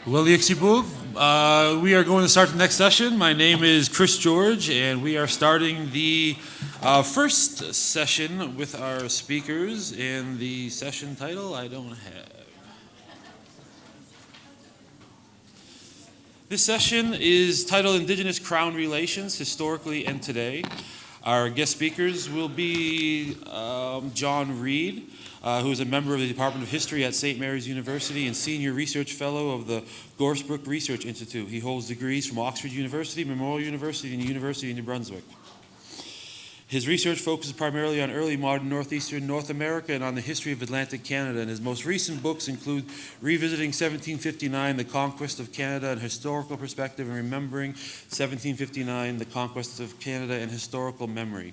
Well, we are going to start the next session. My name is Chris George, and we are starting the first session with our speakers. And the session title I don't have. This session is titled Indigenous Crown Relations, Historically and Today. Our guest speakers will be John Reid, who is a member of the Department of History at St. Mary's University and Senior Research Fellow of the Gorsbrook Research Institute. He holds degrees from Oxford University, Memorial University, and the University of New Brunswick. His research focuses primarily on early modern northeastern North America and on the history of Atlantic Canada, and his most recent books include Revisiting 1759, The Conquest of Canada in Historical Perspective, and Remembering 1759, The Conquest of Canada in Historical Memory.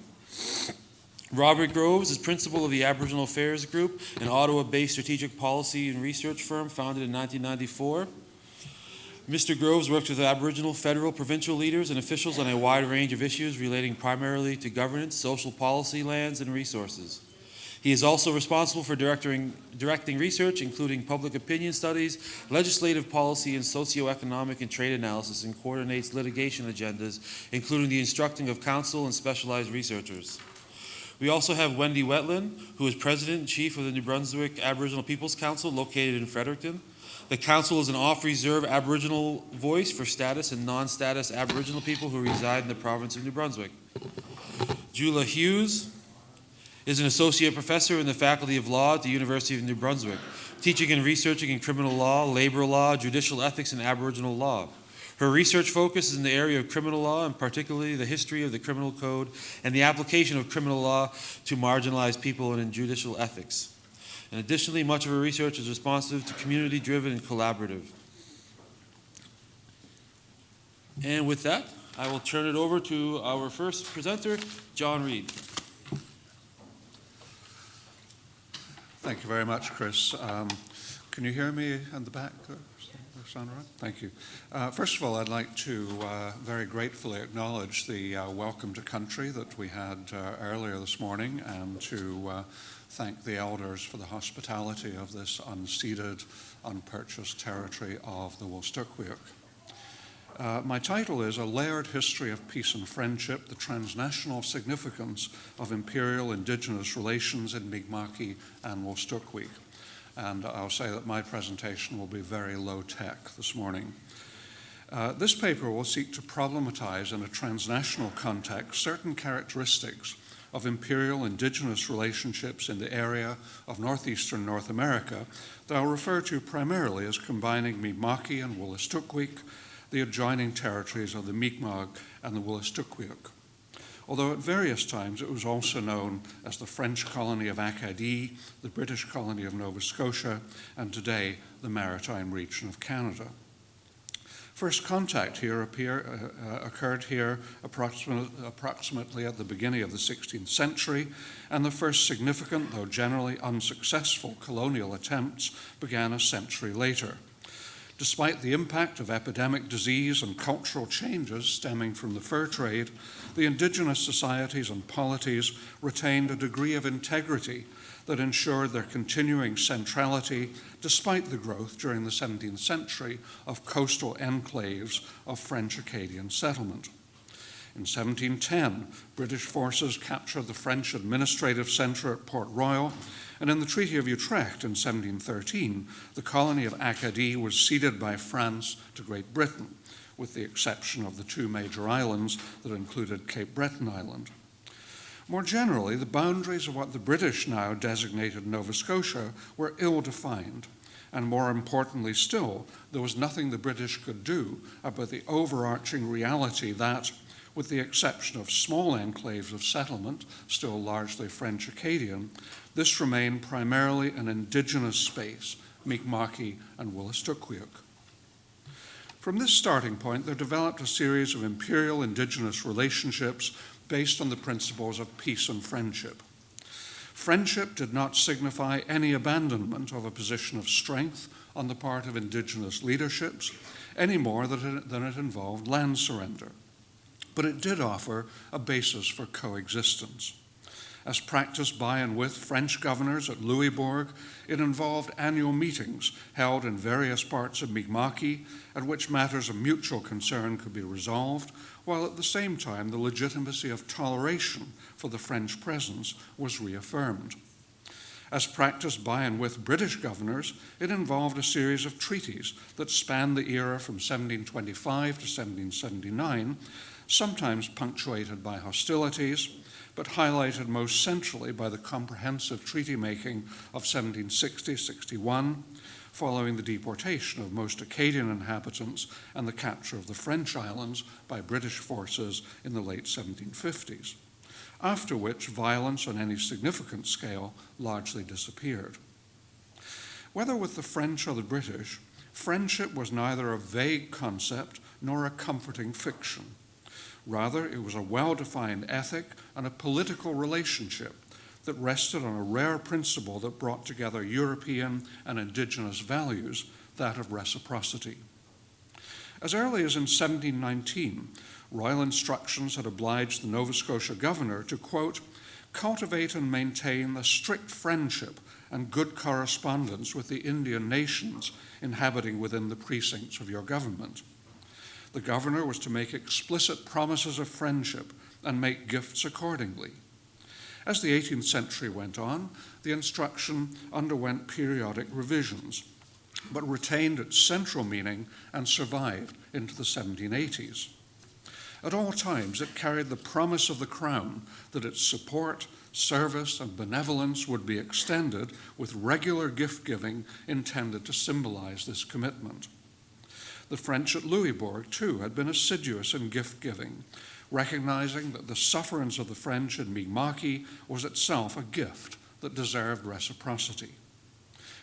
Robert Groves is principal of the Aboriginal Affairs Group, an Ottawa-based strategic policy and research firm founded in 1994. Mr. Groves works with Aboriginal, federal, provincial leaders and officials on a wide range of issues relating primarily to governance, social policy, lands, and resources. He is also responsible for directing research, including public opinion studies, legislative policy, and socioeconomic and trade analysis, and coordinates litigation agendas, including the instructing of counsel and specialized researchers. We also have Wendy Wetteland, who is President and Chief of the New Brunswick Aboriginal Peoples Council, located in Fredericton. The Council is an off-reserve Aboriginal voice for status and non-status Aboriginal people who reside in the province of New Brunswick. Jula Hughes is an associate professor in the Faculty of Law at the University of New Brunswick, teaching and researching in criminal law, labor law, judicial ethics, and Aboriginal law. Her research focus is in the area of criminal law, and particularly the history of the criminal code and the application of criminal law to marginalized people and in judicial ethics. And additionally, much of her research is responsive to community-driven and collaborative. And with that, I will turn it over to our first presenter, John Reid. Thank you very much, Chris. Can you hear me in the back? Sound right? Thank you. First of all, I'd like to very gratefully acknowledge the welcome to country that we had earlier this morning, and to thank the elders for the hospitality of this unceded, unpurchased territory of the Wetteland. My title is A Layered History of Peace and Friendship, the Transnational Significance of Imperial Indigenous Relations in Mi'kmaq and Wetteland. And I'll say that my presentation will be very low-tech this morning. This paper will seek to problematize in a transnational context certain characteristics of imperial indigenous relationships in the area of northeastern North America that I'll refer to primarily as combining Mi'kmaq and Wolastoqiyik, the adjoining territories of the Mi'kmaq and the Wolastoqiyik. Although at various times it was also known as the French colony of Acadie, the British colony of Nova Scotia, and today the maritime region of Canada. First contact here occurred here approximately at the beginning of the 16th century, and the first significant, though generally unsuccessful, colonial attempts began a century later. Despite the impact of epidemic disease and cultural changes stemming from the fur trade, the indigenous societies and polities retained a degree of integrity that ensured their continuing centrality despite the growth during the 17th century of coastal enclaves of French Acadian settlement. In 1710, British forces captured the French administrative centre at Port Royal, and in the Treaty of Utrecht in 1713, the colony of Acadie was ceded by France to Great Britain, with the exception of the two major islands that included Cape Breton Island. More generally, the boundaries of what the British now designated Nova Scotia were ill-defined, and more importantly still, there was nothing the British could do about the overarching reality that, with the exception of small enclaves of settlement, still largely French Acadian, this remained primarily an indigenous space, Mi'kmaq and Wolastoqiyik. From this starting point, there developed a series of imperial indigenous relationships based on the principles of peace and friendship. Friendship did not signify any abandonment of a position of strength on the part of indigenous leaderships, any more than it involved land surrender. But it did offer a basis for coexistence. As practiced by and with French governors at Louisbourg, it involved annual meetings held in various parts of Mi'kma'ki at which matters of mutual concern could be resolved, while at the same time the legitimacy of toleration for the French presence was reaffirmed. As practiced by and with British governors, it involved a series of treaties that spanned the era from 1725 to 1779, sometimes punctuated by hostilities, but highlighted most centrally by the comprehensive treaty-making of 1760-61, following the deportation of most Acadian inhabitants and the capture of the French islands by British forces in the late 1750s, after which violence on any significant scale largely disappeared. Whether with the French or the British, friendship was neither a vague concept nor a comforting fiction. Rather, it was a well-defined ethic and a political relationship that rested on a rare principle that brought together European and indigenous values, that of reciprocity. As early as in 1719, royal instructions had obliged the Nova Scotia governor to, quote, cultivate and maintain a strict friendship and good correspondence with the Indian nations inhabiting within the precincts of your government. The governor was to make explicit promises of friendship and make gifts accordingly. As the 18th century went on, the instruction underwent periodic revisions, but retained its central meaning and survived into the 1780s. At all times, it carried the promise of the Crown that its support, service, and benevolence would be extended with regular gift-giving intended to symbolize this commitment. The French at Louisbourg, too, had been assiduous in gift-giving, recognizing that the sufferance of the French in Mi'kma'ki was itself a gift that deserved reciprocity.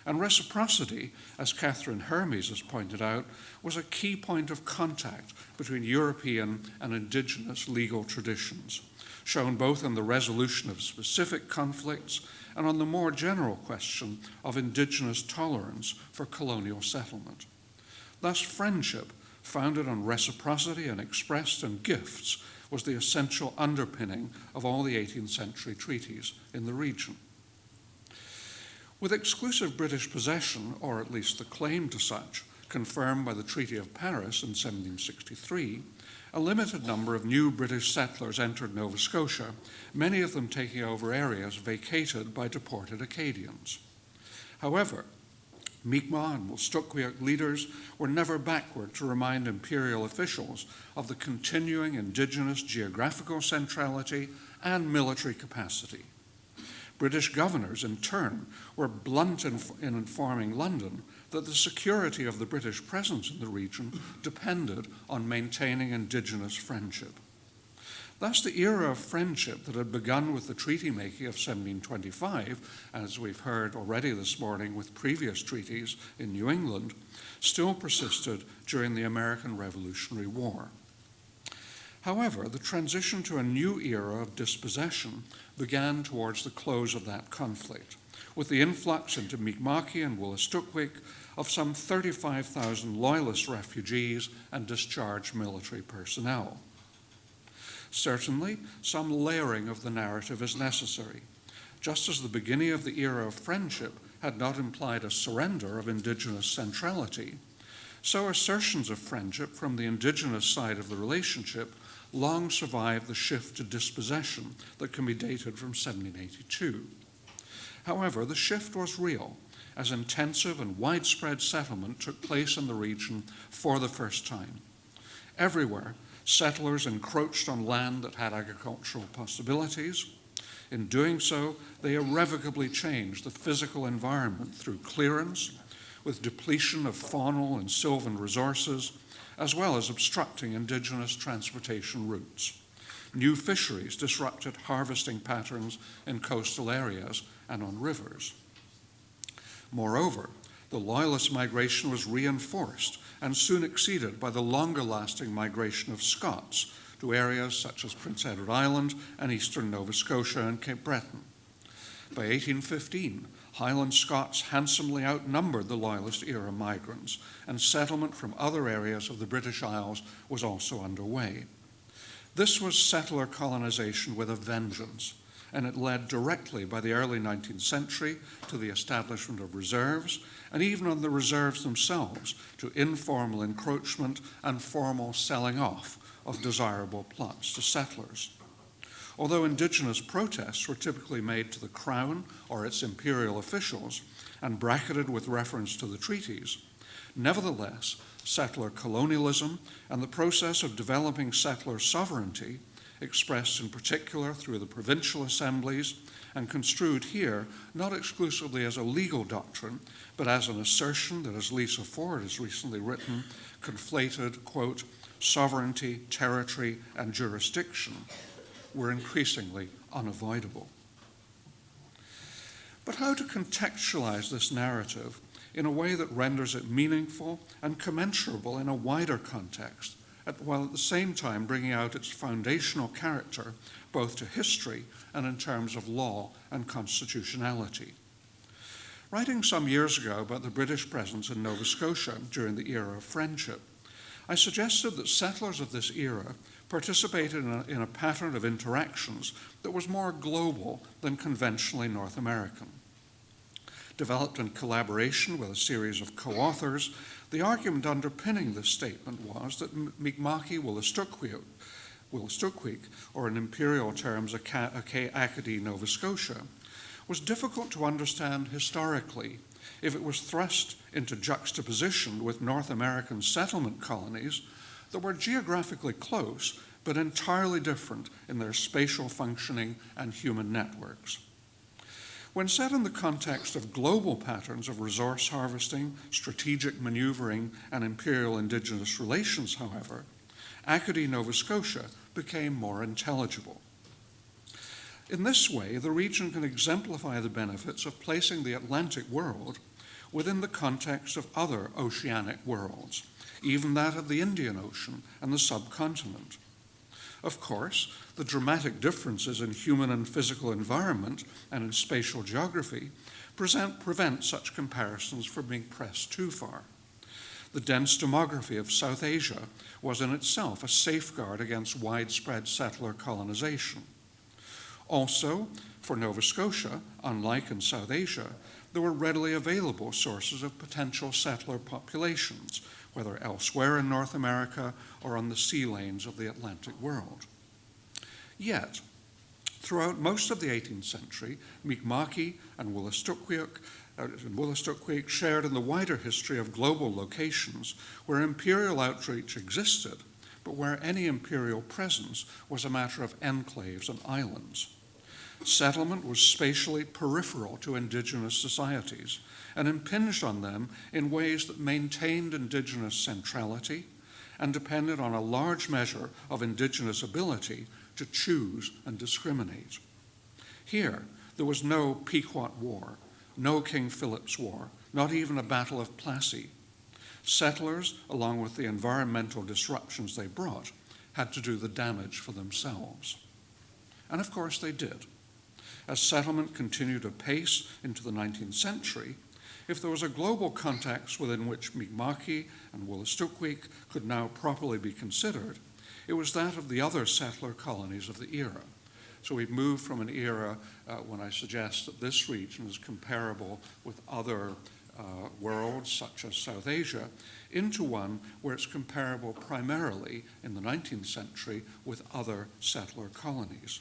And reciprocity, as Catherine Hermes has pointed out, was a key point of contact between European and indigenous legal traditions, shown both in the resolution of specific conflicts and on the more general question of indigenous tolerance for colonial settlement. Thus, friendship, founded on reciprocity and expressed in gifts, was the essential underpinning of all the 18th century treaties in the region. With exclusive British possession, or at least the claim to such, confirmed by the Treaty of Paris in 1763, a limited number of new British settlers entered Nova Scotia, many of them taking over areas vacated by deported Acadians. However, Mi'kmaq and Wolastoqiyik leaders were never backward to remind imperial officials of the continuing indigenous geographical centrality and military capacity. British governors, in turn, were blunt in informing London that the security of the British presence in the region depended on maintaining indigenous friendship. Thus, the era of friendship that had begun with the treaty-making of 1725, as we've heard already this morning with previous treaties in New England, still persisted during the American Revolutionary War. However, the transition to a new era of dispossession began towards the close of that conflict, with the influx into Mi'kma'ki and Wolastoqiyik of some 35,000 Loyalist refugees and discharged military personnel. Certainly, some layering of the narrative is necessary. Just as the beginning of the era of friendship had not implied a surrender of indigenous centrality, so assertions of friendship from the indigenous side of the relationship long survived the shift to dispossession that can be dated from 1782. However, the shift was real, as intensive and widespread settlement took place in the region for the first time. Everywhere, settlers encroached on land that had agricultural possibilities. In doing so, they irrevocably changed the physical environment through clearance, with depletion of faunal and sylvan resources, as well as obstructing indigenous transportation routes. New fisheries disrupted harvesting patterns in coastal areas and on rivers. Moreover, the Loyalist migration was reinforced and soon exceeded by the longer-lasting migration of Scots to areas such as Prince Edward Island and eastern Nova Scotia and Cape Breton. By 1815, Highland Scots handsomely outnumbered the Loyalist-era migrants, and settlement from other areas of the British Isles was also underway. This was settler colonization with a vengeance, and it led directly by the early 19th century to the establishment of reserves, and even on the reserves themselves to informal encroachment and formal selling off of desirable plots to settlers. Although Indigenous protests were typically made to the Crown or its imperial officials and bracketed with reference to the treaties, nevertheless, settler colonialism and the process of developing settler sovereignty, expressed in particular through the provincial assemblies and construed here not exclusively as a legal doctrine, but as an assertion that, as Lisa Ford has recently written, conflated, quote, sovereignty, territory, and jurisdiction, were increasingly unavoidable. But how to contextualize this narrative in a way that renders it meaningful and commensurable in a wider context, while at the same time bringing out its foundational character both to history and in terms of law and constitutionality. Writing some years ago about the British presence in Nova Scotia during the era of friendship, I suggested that settlers of this era participated in a pattern of interactions that was more global than conventionally North American. Developed in collaboration with a series of co-authors, the argument underpinning this statement was that Mi'kma'ki Wolastoqiyik, or in imperial terms Acadie Nova Scotia, was difficult to understand historically if it was thrust into juxtaposition with North American settlement colonies that were geographically close but entirely different in their spatial functioning and human networks. When set in the context of global patterns of resource harvesting, strategic maneuvering, and imperial Indigenous relations, however, Acadie Nova Scotia became more intelligible. In this way, the region can exemplify the benefits of placing the Atlantic world within the context of other oceanic worlds, even that of the Indian Ocean and the subcontinent. Of course, the dramatic differences in human and physical environment and in spatial geography prevent such comparisons from being pressed too far. The dense demography of South Asia was in itself a safeguard against widespread settler colonization. Also, for Nova Scotia, unlike in South Asia, there were readily available sources of potential settler populations, whether elsewhere in North America or on the sea lanes of the Atlantic world. Yet, throughout most of the 18th century, Mi'kma'ki and Wolastoqiyik shared in the wider history of global locations where imperial outreach existed, but where any imperial presence was a matter of enclaves and islands. Settlement was spatially peripheral to Indigenous societies and impinged on them in ways that maintained Indigenous centrality and depended on a large measure of Indigenous ability to choose and discriminate. Here, there was no Pequot War, no King Philip's War, not even a Battle of Plassey. Settlers, along with the environmental disruptions they brought, had to do the damage for themselves. And of course they did. As settlement continued apace into the 19th century, if there was a global context within which Mi'kma'ki and Wolastoqiyik could now properly be considered, it was that of the other settler colonies of the era. So we've moved from an era when I suggest that this region is comparable with other worlds, such as South Asia, into one where it's comparable primarily in the 19th century with other settler colonies.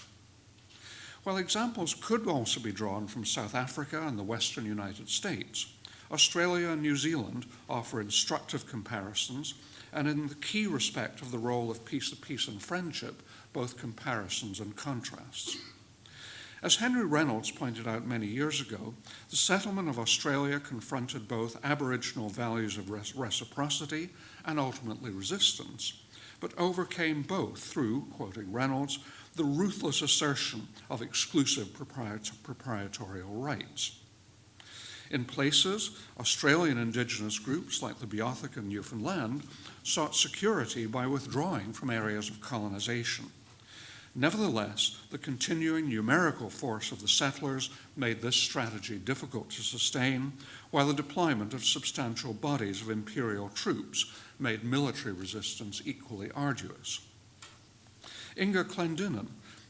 While examples could also be drawn from South Africa and the Western United States, Australia and New Zealand offer instructive comparisons, and in the key respect of the role of peace and friendship, both comparisons and contrasts. As Henry Reynolds pointed out many years ago, the settlement of Australia confronted both Aboriginal values of reciprocity and ultimately resistance, but overcame both through, quoting Reynolds, the ruthless assertion of exclusive proprietorial rights. In places, Australian Indigenous groups like the Beothuk and Newfoundland sought security by withdrawing from areas of colonization. Nevertheless, the continuing numerical force of the settlers made this strategy difficult to sustain, while the deployment of substantial bodies of imperial troops made military resistance equally arduous. Inga Clendinnen,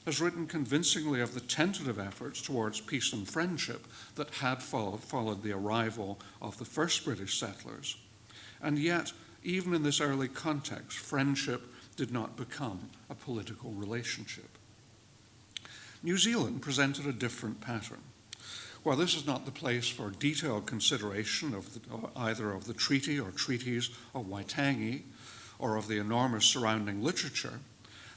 has written convincingly of the tentative efforts towards peace and friendship that had followed the arrival of the first British settlers. And yet, even in this early context, friendship did not become a political relationship. New Zealand presented a different pattern. While this is not the place for detailed consideration of either of the treaty or treaties of Waitangi or of the enormous surrounding literature,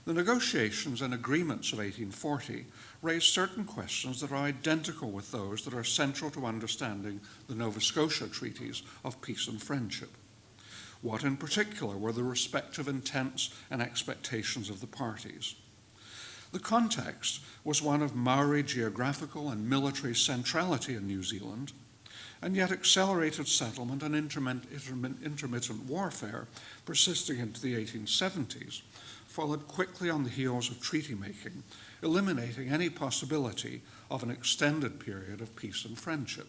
the negotiations and agreements of 1840 raised certain questions that are identical with those that are central to understanding the Nova Scotia treaties of peace and friendship. What in particular were the respective intents and expectations of the parties? The context was one of Maori geographical and military centrality in New Zealand, and yet accelerated settlement and intermittent warfare persisting into the 1870s followed quickly on the heels of treaty making, eliminating any possibility of an extended period of peace and friendship.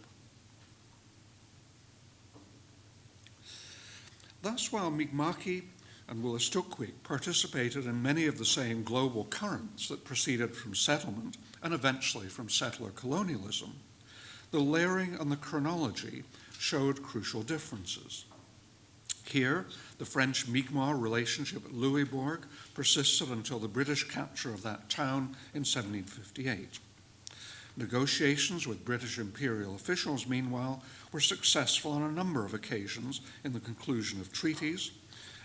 Thus, while Mi'kma'ki and Wolastoqiyik participated in many of the same global currents that proceeded from settlement and eventually from settler colonialism, the layering and the chronology showed crucial differences. Here, the French Mi'kmaq relationship at Louisbourg persisted until the British capture of that town in 1758. Negotiations with British imperial officials, meanwhile, were successful on a number of occasions in the conclusion of treaties,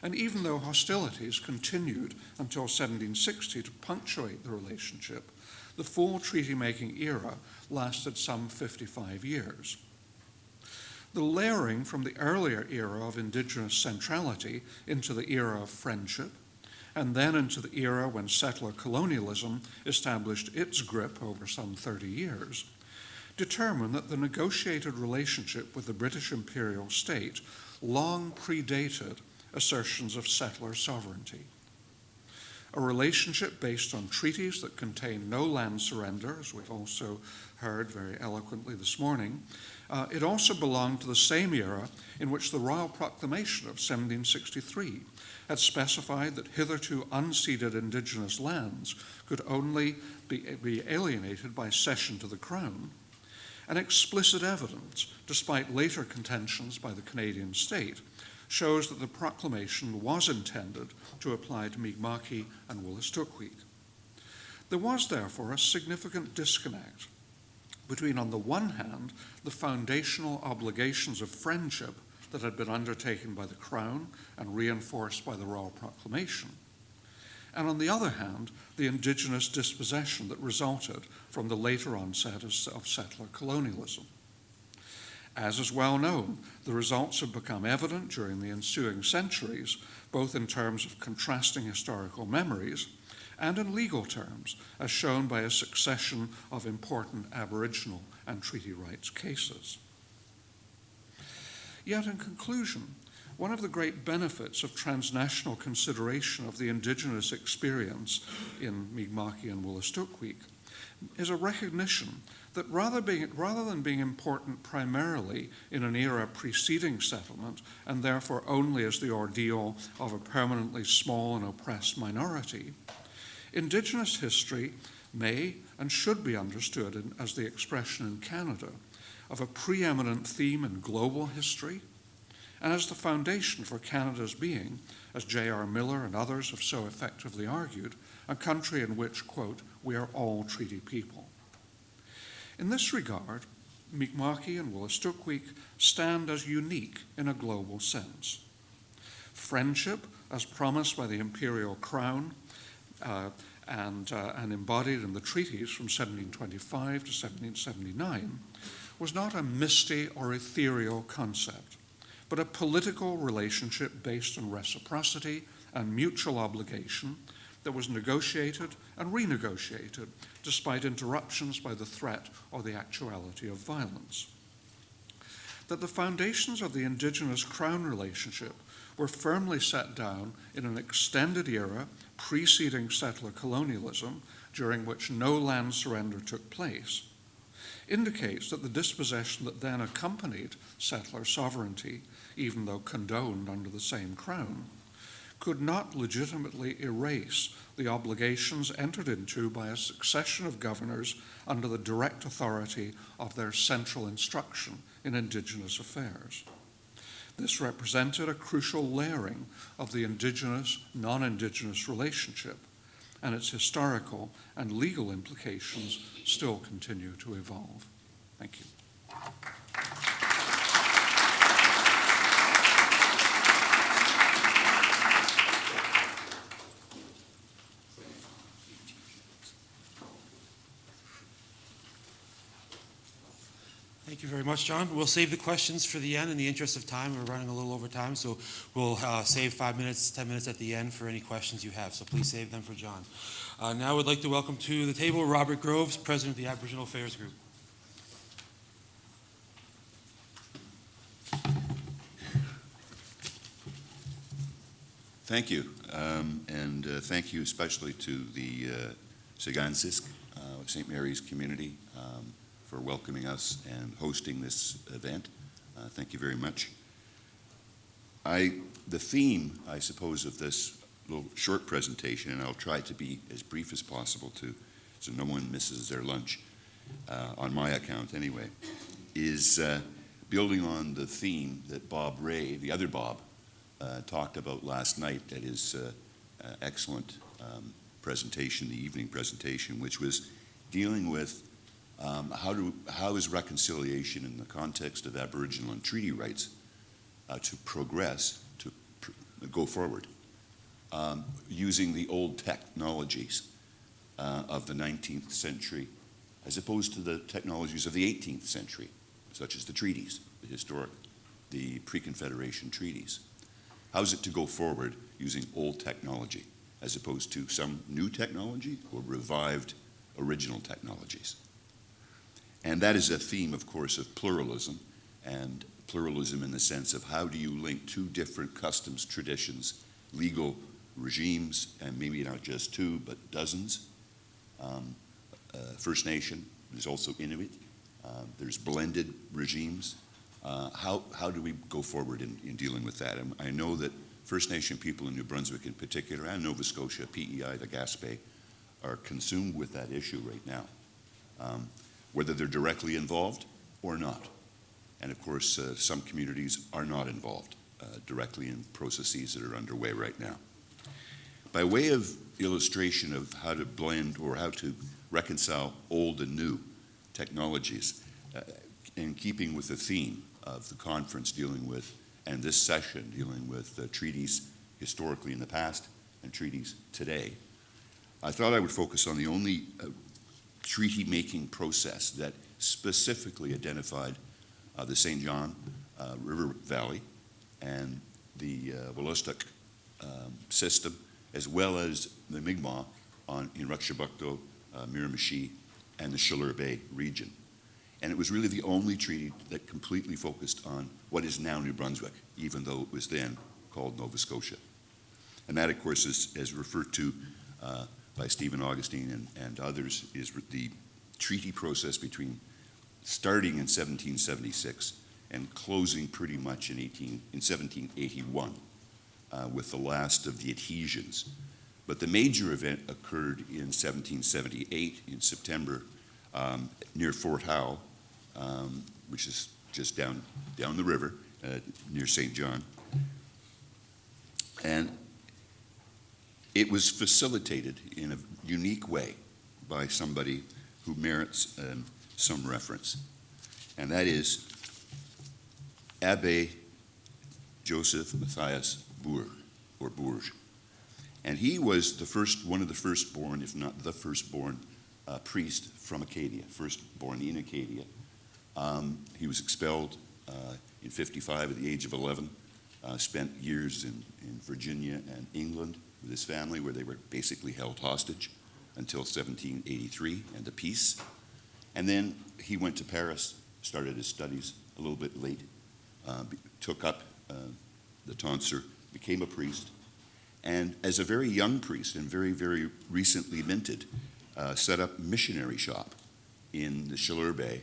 and even though hostilities continued until 1760 to punctuate the relationship, the full treaty-making era lasted some 55 years. The layering from the earlier era of Indigenous centrality into the era of friendship, and then into the era when settler colonialism established its grip over some 30 years, determined that the negotiated relationship with the British imperial state long predated assertions of settler sovereignty. A relationship based on treaties that contained no land surrender, as we've also heard very eloquently this morning. It also belonged to the same era in which the Royal Proclamation of 1763 had specified that hitherto unceded Indigenous lands could only be alienated by cession to the Crown, and explicit evidence, despite later contentions by the Canadian state, shows that the proclamation was intended to apply to Mi'kma'ki and Wolastoqiyik. There was therefore a significant disconnect between, on the one hand, the foundational obligations of friendship that had been undertaken by the Crown and reinforced by the Royal Proclamation, and on the other hand, the Indigenous dispossession that resulted from the later onset of settler colonialism. As is well known, the results have become evident during the ensuing centuries, both in terms of contrasting historical memories and in legal terms, as shown by a succession of important Aboriginal and treaty rights cases. Yet in conclusion, one of the great benefits of transnational consideration of the Indigenous experience in Mi'kma'ki and Wolastoqiyik is a recognition that rather than being important primarily in an era preceding settlement, and therefore only as the ordeal of a permanently small and oppressed minority, Indigenous history may and should be understood as the expression in Canada of a preeminent theme in global history, and as the foundation for Canada's being, as J.R. Miller and others have so effectively argued, a country in which, quote, we are all treaty people. In this regard, Mi'kma'ki and Wolastoqiyik stand as unique in a global sense. Friendship, as promised by the Imperial Crown and embodied in the treaties from 1725 to 1779, was not a misty or ethereal concept, but a political relationship based on reciprocity and mutual obligation that was negotiated and renegotiated despite interruptions by the threat or the actuality of violence. That the foundations of the Indigenous Crown relationship were firmly set down in an extended era preceding settler colonialism, during which no land surrender took place, indicates that the dispossession that then accompanied settler sovereignty, even though condoned under the same Crown, could not legitimately erase the obligations entered into by a succession of governors under the direct authority of their central instruction in Indigenous affairs. This represented a crucial layering of the Indigenous-non-Indigenous relationship, and its historical and legal implications still continue to evolve. Thank you. Thank you very much, John. We'll save the questions for the end in the interest of time. We're running a little over time, so we'll save 5 minutes, 10 minutes at the end for any questions you have. So please save them for John. Now I would like to welcome to the table Robert Groves, President of the Aboriginal Affairs Group. Thank you, and thank you especially to the Sigansisk, St. Mary's community, for welcoming us and hosting this event. Thank you very much. The theme, I suppose, of this little short presentation, and I'll try to be as brief as possible so no one misses their lunch, on my account anyway, is building on the theme that Bob Ray, the other Bob, talked about last night at his excellent presentation, the evening presentation, which was dealing with how is reconciliation in the context of Aboriginal and treaty rights to progress, to go forward, using the old technologies of the 19th century as opposed to the technologies of the 18th century, such as the treaties, the pre-Confederation treaties. How is it to go forward using old technology as opposed to some new technology or revived original technologies? And that is a theme, of course, of pluralism, and pluralism in the sense of how do you link two different customs, traditions, legal regimes, and maybe not just two, but dozens. First Nation, there's also Inuit, there's blended regimes. How do we go forward in dealing with that? And I know that First Nation people in New Brunswick in particular, and Nova Scotia, PEI, the Gaspé, are consumed with that issue right now. Whether they're directly involved or not. And of course, some communities are not involved directly in processes that are underway right now. By way of illustration of how to blend or how to reconcile old and new technologies, in keeping with the theme of the conference dealing with, and this session dealing with treaties historically in the past and treaties today, I thought I would focus on the only treaty-making process that specifically identified the St. John River Valley and the Wolastoq system, as well as the Mi'kmaq in Rutshebukto, Miramichi, and the Chaleur Bay region. And it was really the only treaty that completely focused on what is now New Brunswick, even though it was then called Nova Scotia. And that, of course, is referred to by Stephen Augustine and others, is the treaty process starting in 1776 and closing pretty much in 1781 with the last of the adhesions. But the major event occurred in 1778 in September near Fort Howe, which is just down the river near St. John. And it was facilitated in a unique way by somebody who merits some reference, and that is Abbe Joseph Matthias Bourge. And he was one of the firstborn, if not the firstborn, priest from Acadia, firstborn in Acadia. He was expelled in 55 at the age of 11, spent years in Virginia and England with his family, where they were basically held hostage until 1783 and the peace. And then he went to Paris, started his studies a little bit late, took up the tonsure, became a priest, and as a very young priest and very, very recently minted, set up a missionary shop in the Chaleur Bay,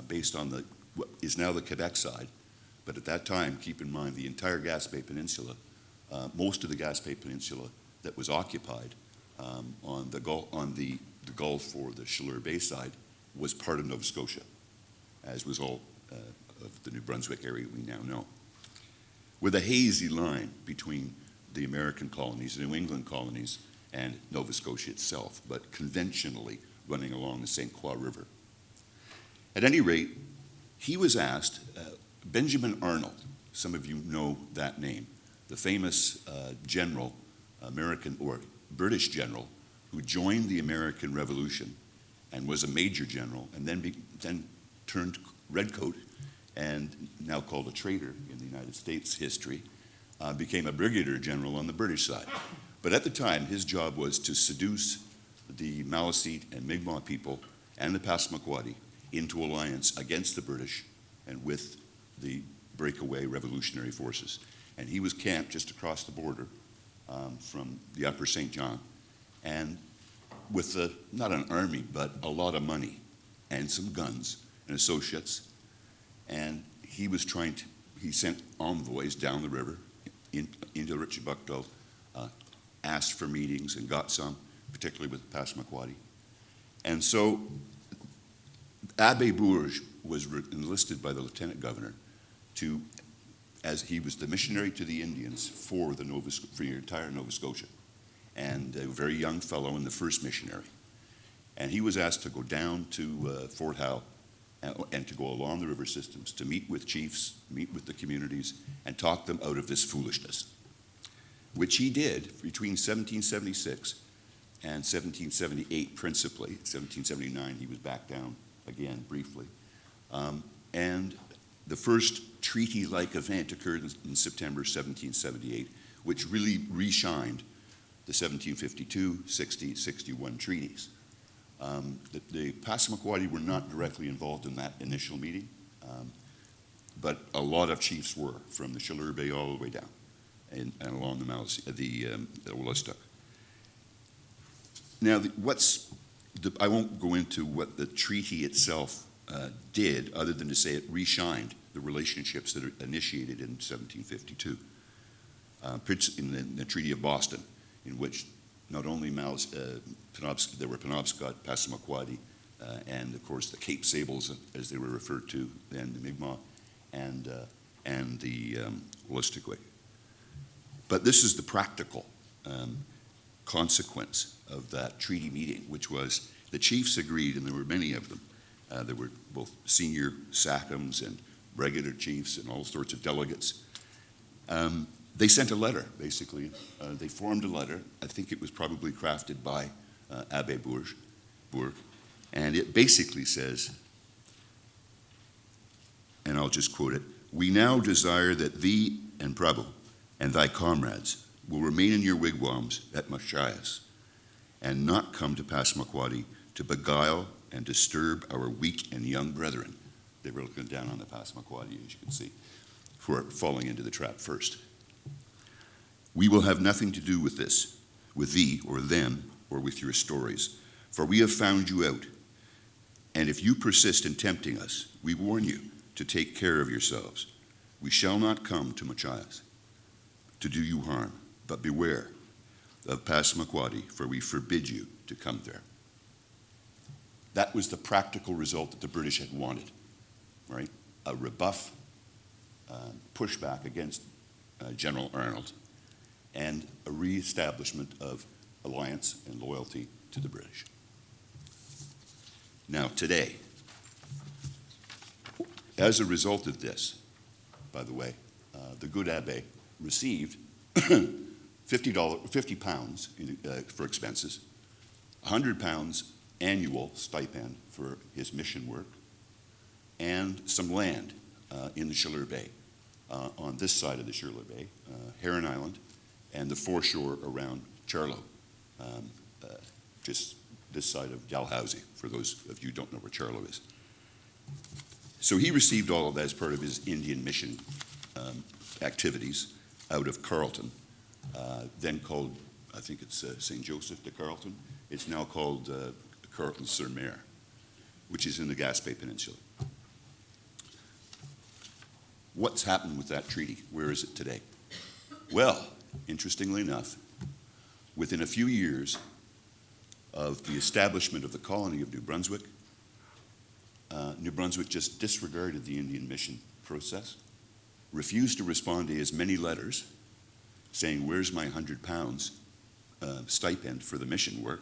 based on what is now the Quebec side. But at that time, keep in mind, the entire Gaspé Peninsula most of the Gaspé Peninsula that was occupied on the Gulf or the Chaleur Bay side was part of Nova Scotia, as was all of the New Brunswick area we now know, with a hazy line between the American colonies, the New England colonies, and Nova Scotia itself, but conventionally running along the St. Croix River. At any rate, he was asked, Benjamin Arnold, some of you know that name, the famous general, American or British general, who joined the American Revolution and was a major general, and then turned redcoat, and now called a traitor in the United States history, became a brigadier general on the British side. But at the time, his job was to seduce the Maliseet and Mi'kmaq people and the Passamaquoddy into alliance against the British and with the breakaway revolutionary forces. And he was camped just across the border from the Upper St. John, and with not an army, but a lot of money and some guns and associates. And he sent envoys down the river into Richibucto, asked for meetings and got some, particularly with the Passamaquoddy. And so Abbé Bourges was enlisted by the lieutenant governor as he was the missionary to the Indians for the entire Nova Scotia, and a very young fellow and the first missionary. And he was asked to go down to Fort Howe and to go along the river systems to meet with chiefs, meet with the communities, and talk them out of this foolishness, which he did between 1776 and 1778 principally. 1779 he was back down again briefly. And the first treaty-like event occurred in September 1778, which really reshined the 1752, 60, 61 treaties. The Passamaquoddy were not directly involved in that initial meeting, but a lot of chiefs were, from the Chaleur Bay all the way down and along the Wolastoq. Now, I won't go into what the treaty itself did, other than to say it reshined the relationships that are initiated in 1752. In the Treaty of Boston, in which not only there were Penobscot, Passamaquoddy, and of course the Cape Sables, as they were referred to then, the Mi'kmaq, and the Wolastoqiyik. But this is the practical consequence of that treaty meeting, which was the chiefs agreed, and there were many of them. There were both senior sachems and regular chiefs and all sorts of delegates. They sent a letter, basically. They formed a letter. I think it was probably crafted by Abbé Bourges, and it basically says, and I'll just quote it, "We now desire that thee and Prabhu and thy comrades will remain in your wigwams at Machias and not come to Passamaquoddy to beguile and disturb our weak and young brethren." They were looking down on the Passamaquoddy, as you can see, for falling into the trap first. "We will have nothing to do with this, with thee or them, or with your stories, for we have found you out. And if you persist in tempting us, we warn you to take care of yourselves. We shall not come to Machias to do you harm, but beware of Passamaquoddy, for we forbid you to come there." That was the practical result that the British had wanted, right? A rebuff, pushback against General Arnold, and a reestablishment of alliance and loyalty to the British. Now, today, as a result of this, by the way, the good Abbé received £50 for expenses, £100 annual stipend for his mission work, and some land in the Chaleur Bay, on this side of the Chaleur Bay, Heron Island, and the foreshore around Charlo, just this side of Dalhousie, for those of you who don't know where Charlo is. So he received all of that as part of his Indian mission activities out of Carleton, then called, I think it's St. Joseph de Carleton. It's now called Carleton-sur-Mer, which is in the Gaspé Peninsula. What's happened with that treaty? Where is it today? Well, interestingly enough, within a few years of the establishment of the colony of New Brunswick, New Brunswick just disregarded the Indian mission process, refused to respond to as many letters saying, where's my £100 stipend for the mission work,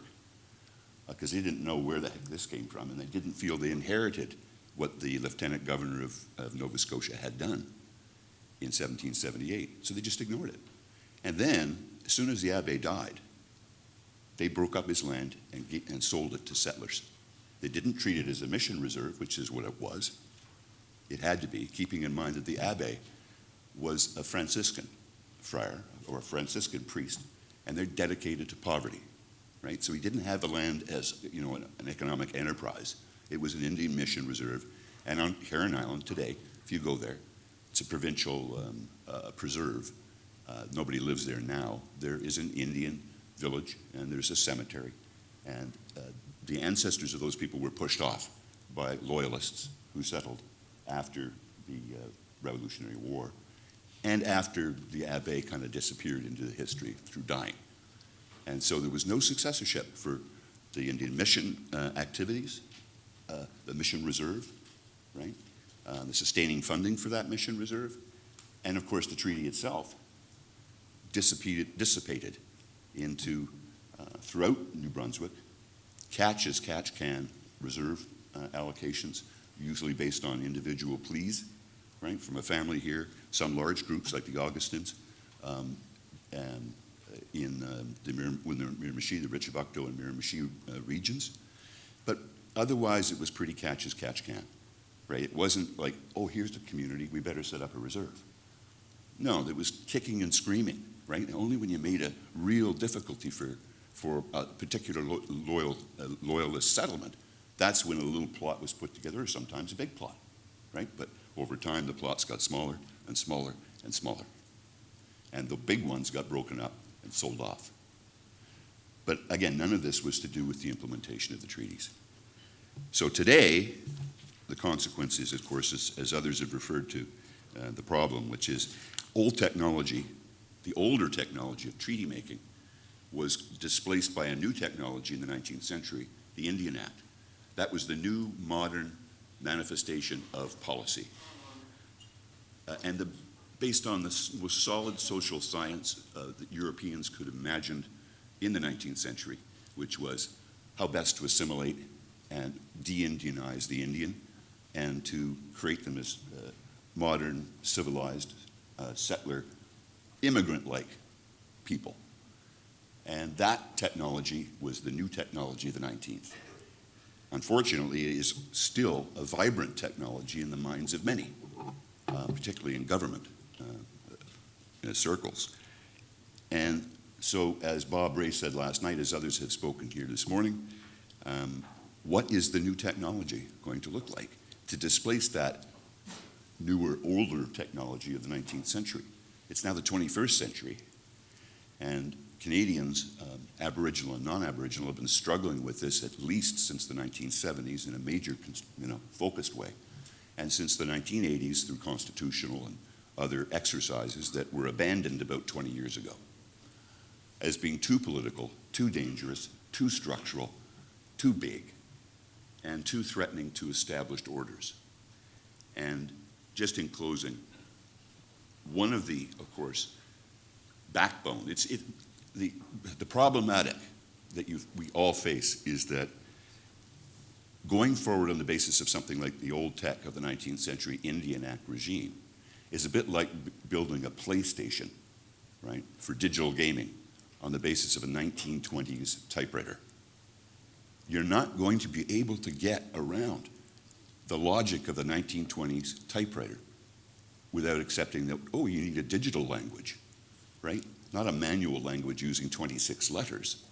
because they didn't know where the heck this came from, and they didn't feel they inherited what the Lieutenant Governor of Nova Scotia had done in 1778. So they just ignored it. And then, as soon as the Abbé died, they broke up his land and sold it to settlers. They didn't treat it as a mission reserve, which is what it was. It had to be, keeping in mind that the Abbé was a Franciscan friar or a Franciscan priest, and they're dedicated to poverty, right? So he didn't have the land as, an economic enterprise. It was an Indian mission reserve. And on Heron Island today, if you go there, it's a provincial preserve. Nobody lives there now. There is an Indian village, and there's a cemetery. And the ancestors of those people were pushed off by loyalists who settled after the Revolutionary War and after the Abbé kind of disappeared into the history through dying. And so there was no successorship for the Indian mission activities, the mission reserve, right? The sustaining funding for that mission reserve, and of course the treaty itself dissipated into, throughout New Brunswick, catch as catch can reserve allocations, usually based on individual pleas, right, from a family here, some large groups like the Augustins, and in the Miramichi, the Richibucto and Miramichi regions. But otherwise, it was pretty catch as catch can, right? It wasn't like, oh, here's the community, we better set up a reserve. No, there was kicking and screaming, right? Only when you made a real difficulty for a particular loyalist settlement, that's when a little plot was put together, or sometimes a big plot, right? But over time, the plots got smaller and smaller and smaller. And the big ones got broken up and sold off. But again, none of this was to do with the implementation of the treaties. So today, the consequence is, of course, as others have referred to, the problem, which is old technology, the older technology of treaty making, was displaced by a new technology in the 19th century, the Indian Act. That was the new modern manifestation of policy. Based on the most solid social science that Europeans could have imagined in the 19th century, which was how best to assimilate and de-Indianize the Indian and to create them as modern, civilized, settler, immigrant-like people. And that technology was the new technology of the 19th. Unfortunately, it is still a vibrant technology in the minds of many, particularly in government circles. And so, as Bob Ray said last night, as others have spoken here this morning, what is the new technology going to look like to displace that newer, older technology of the 19th century? It's now the 21st century, and Canadians, Aboriginal and non-Aboriginal, have been struggling with this at least since the 1970s in a major, focused way, and since the 1980s through constitutional and other exercises that were abandoned about 20 years ago as being too political, too dangerous, too structural, too big, and too threatening to established orders. And just in closing, one of the, of course, backbone, the problematic that we all face is that going forward on the basis of something like the old tech of the 19th century Indian Act regime is a bit like building a PlayStation, right, for digital gaming on the basis of a 1920s typewriter. You're not going to be able to get around the logic of the 1920s typewriter without accepting that, oh, you need a digital language, right? Not a manual language using 26 letters,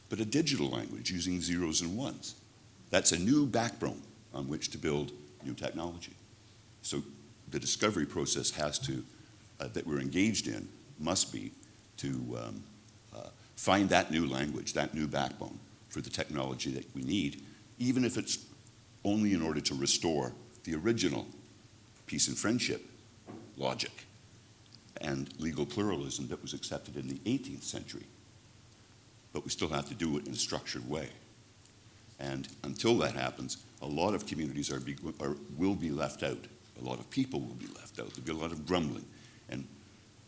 but a digital language using zeros and ones. That's a new backbone on which to build new technology. So the discovery process has to, that we're engaged in, must be to find that new language, that new backbone for the technology that we need, even if it's only in order to restore the original peace and friendship logic. and legal pluralism that was accepted in the 18th century. But we still have to do it in a structured way. And until that happens, a lot of communities will be left out. A lot of people will be left out. There'll be a lot of grumbling. And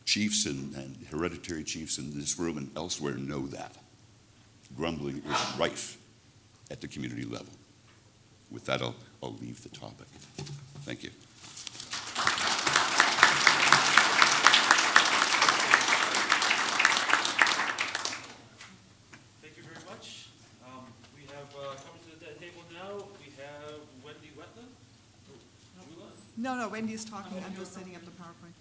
chiefs and hereditary chiefs in this room and elsewhere know that. Grumbling is rife at the community level. With that, I'll leave the topic. Thank you. Thank you very much. We have coming to the table now, we have Wendy Wetteland. Jula? No, Wendy's talking. I'm just setting up the PowerPoint.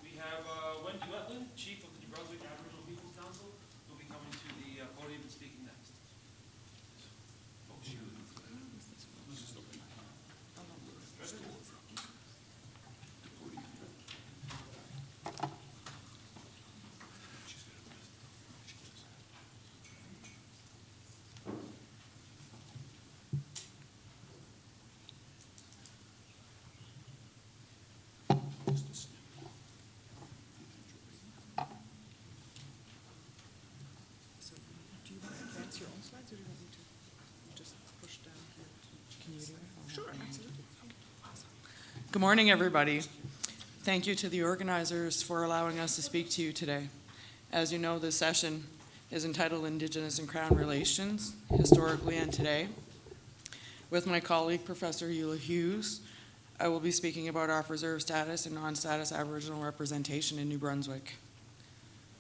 We have Wendy Wetteland, Chief of the New Brunswick Aboriginal Peoples Council, who will be coming to the podium and speaking next. So, do you want to advance your own slides, or do you want me to just push down here? Can you do it? Sure, absolutely. Good morning, everybody. Thank you to the organizers for allowing us to speak to you today. As you know, this session is entitled Indigenous and Crown Relations, Historically and Today. With my colleague, Professor Jula Hughes, I will be speaking about off-reserve status and non-status Aboriginal representation in New Brunswick.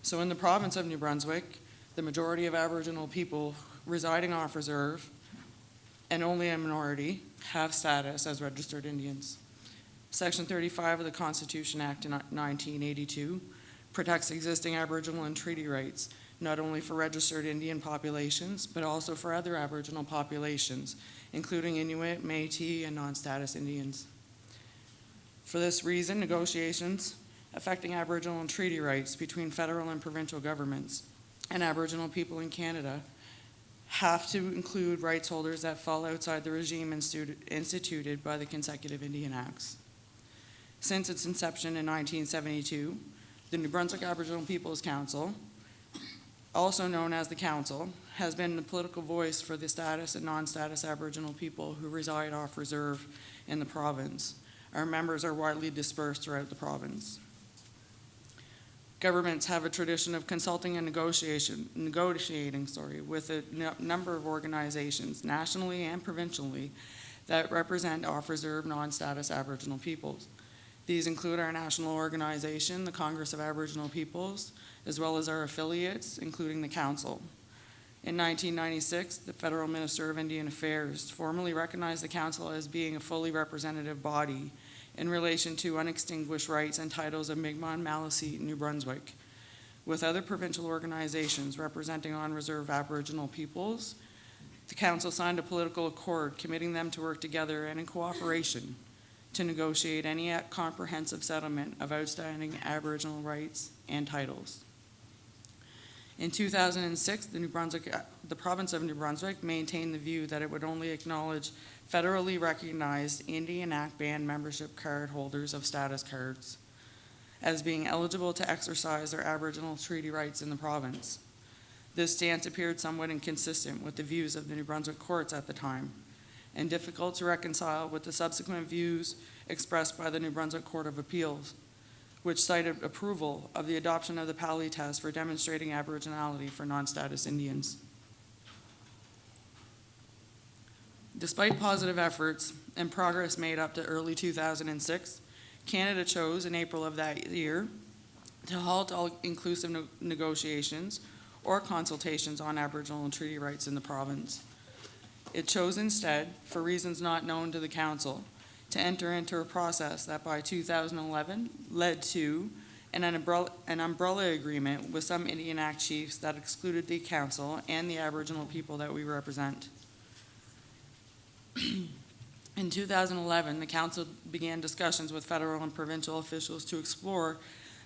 So in the province of New Brunswick, the majority of Aboriginal people residing off-reserve, and only a minority, have status as registered Indians. Section 35 of the Constitution Act in 1982 protects existing Aboriginal and treaty rights, not only for registered Indian populations, but also for other Aboriginal populations, including Inuit, Métis, and non-status Indians. For this reason, negotiations affecting Aboriginal and treaty rights between federal and provincial governments and Aboriginal people in Canada have to include rights holders that fall outside the regime instituted by the consecutive Indian Acts. Since its inception in 1972, the New Brunswick Aboriginal Peoples Council, also known as the Council, has been the political voice for the status and non-status Aboriginal people who reside off reserve in the province. Our members are widely dispersed throughout the province. Governments have a tradition of consulting and negotiating with a number of organizations, nationally and provincially, that represent off-reserve non-status Aboriginal peoples. These include our national organization, the Congress of Aboriginal Peoples, as well as our affiliates, including the Council. In 1996, the Federal Minister of Indian Affairs formally recognized the Council as being a fully representative body in relation to unextinguished rights and titles of Mi'kmaq and Maliseet in New Brunswick. With other provincial organizations representing on-reserve Aboriginal peoples, the Council signed a political accord committing them to work together and in cooperation to negotiate any comprehensive settlement of outstanding Aboriginal rights and titles. In 2006, the province of New Brunswick maintained the view that it would only acknowledge federally recognized Indian Act band membership card holders of status cards as being eligible to exercise their Aboriginal treaty rights in the province. This stance appeared somewhat inconsistent with the views of the New Brunswick courts at the time, and difficult to reconcile with the subsequent views expressed by the New Brunswick Court of Appeals, which cited approval of the adoption of the Pali test for demonstrating Aboriginality for non-status Indians. Despite positive efforts and progress made up to early 2006, Canada chose in April of that year to halt all inclusive negotiations or consultations on Aboriginal and treaty rights in the province. It chose instead, for reasons not known to the Council, to enter into a process that by 2011 led to an umbrella agreement with some Indian Act chiefs that excluded the Council and the Aboriginal people that we represent. In 2011, the Council began discussions with federal and provincial officials to explore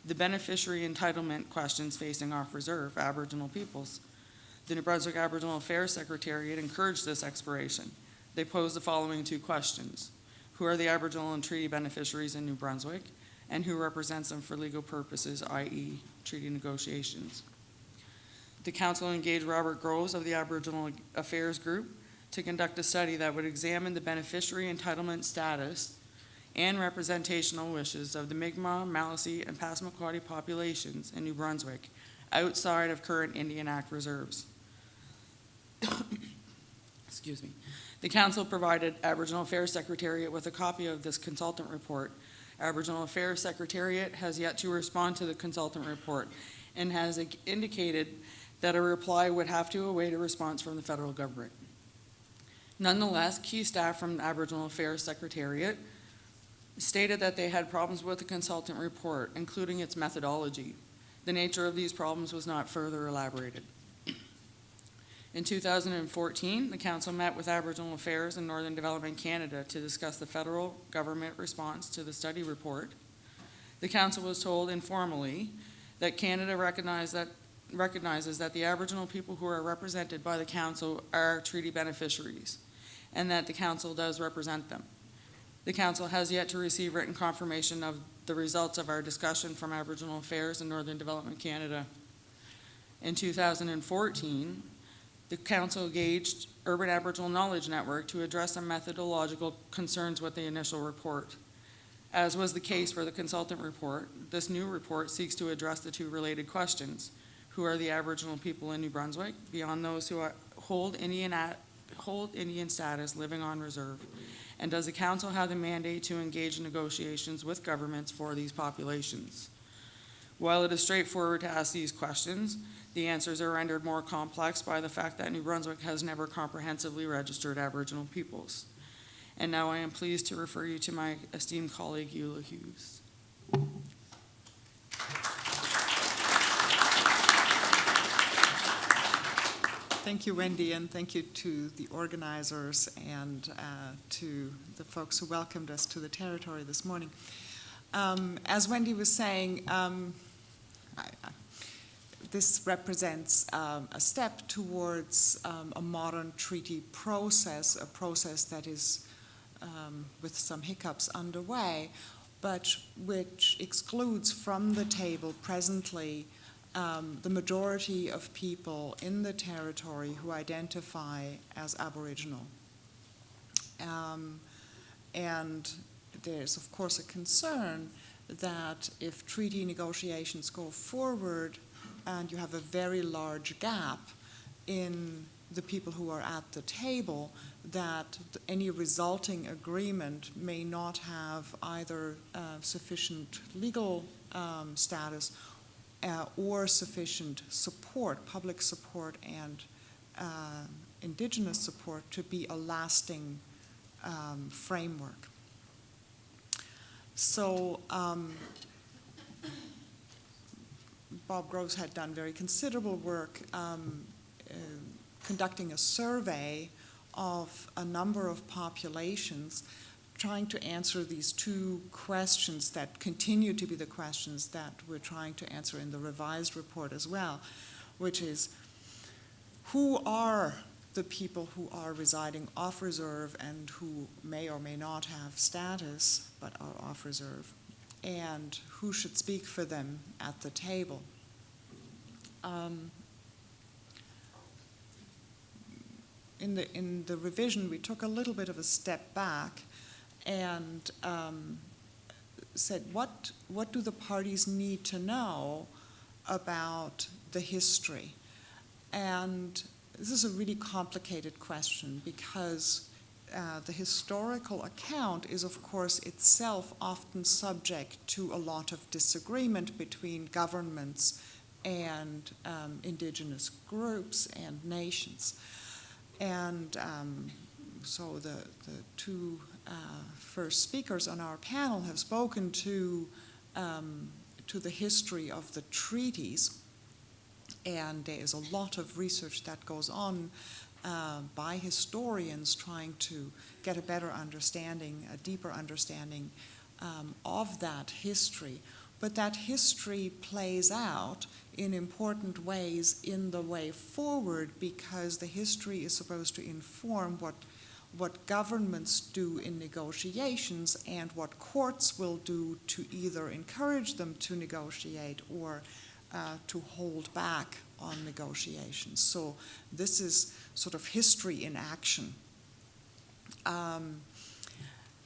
the beneficiary entitlement questions facing off-reserve Aboriginal peoples. The New Brunswick Aboriginal Affairs Secretariat encouraged this exploration. They posed the following two questions. Who are the Aboriginal and treaty beneficiaries in New Brunswick? and who represents them for legal purposes, i.e. treaty negotiations. The council engaged Robert Groves of the Aboriginal Affairs Group to conduct a study that would examine the beneficiary entitlement status and representational wishes of the Mi'kmaq, Maliseet, and Passamaquoddy populations in New Brunswick outside of current Indian Act reserves. Excuse me. The council provided Aboriginal Affairs Secretariat with a copy of this consultant report. Aboriginal Affairs Secretariat has yet to respond to the consultant report and has indicated that a reply would have to await a response from the federal government. Nonetheless, key staff from the Aboriginal Affairs Secretariat stated that they had problems with the consultant report, including its methodology. The nature of these problems was not further elaborated. In 2014, the council met with Aboriginal Affairs and Northern Development Canada to discuss the federal government response to the study report. The council was told informally that Canada recognizes that the Aboriginal people who are represented by the council are treaty beneficiaries, and that the council does represent them. The council has yet to receive written confirmation of the results of our discussion from Aboriginal Affairs and Northern Development Canada. In 2014, the council engaged Urban Aboriginal Knowledge Network to address some methodological concerns with the initial report. As was the case for the consultant report, this new report seeks to address the two related questions. Who are the Aboriginal people in New Brunswick, beyond those who hold Indian status living on reserve? And does the council have the mandate to engage in negotiations with governments for these populations? While it is straightforward to ask these questions, the answers are rendered more complex by the fact that New Brunswick has never comprehensively registered Aboriginal peoples. And now I am pleased to refer you to my esteemed colleague, Jula Hughes. Thank you, Wendy, and thank you to the organizers and to the folks who welcomed us to the territory this morning. As Wendy was saying, this represents a step towards a modern treaty process, a process that is, with some hiccups, underway, but which excludes from the table presently the majority of people in the territory who identify as Aboriginal. And there's, of course, a concern that if treaty negotiations go forward and you have a very large gap in the people who are at the table, that any resulting agreement may not have either sufficient legal status or sufficient support, public support and Indigenous support to be a lasting framework. So Bob Groves had done very considerable work conducting a survey of a number of populations, trying to answer these two questions that continue to be the questions that we're trying to answer in the revised report as well, which is, who are the people who are residing off reserve and who may or may not have status but are off reserve, and who should speak for them at the table? In the revision, we took a little bit of a step back and said, what do the parties need to know about the history? And this is a really complicated question because the historical account is, of course, itself often subject to a lot of disagreement between governments and Indigenous groups and nations. And so the two first speakers on our panel have spoken to the history of the treaties, and there is a lot of research that goes on by historians trying to get a better understanding, a deeper understanding of that history. But that history plays out in important ways in the way forward because the history is supposed to inform what governments do in negotiations and what courts will do to either encourage them to negotiate or to hold back on negotiations. So this is sort of history in action.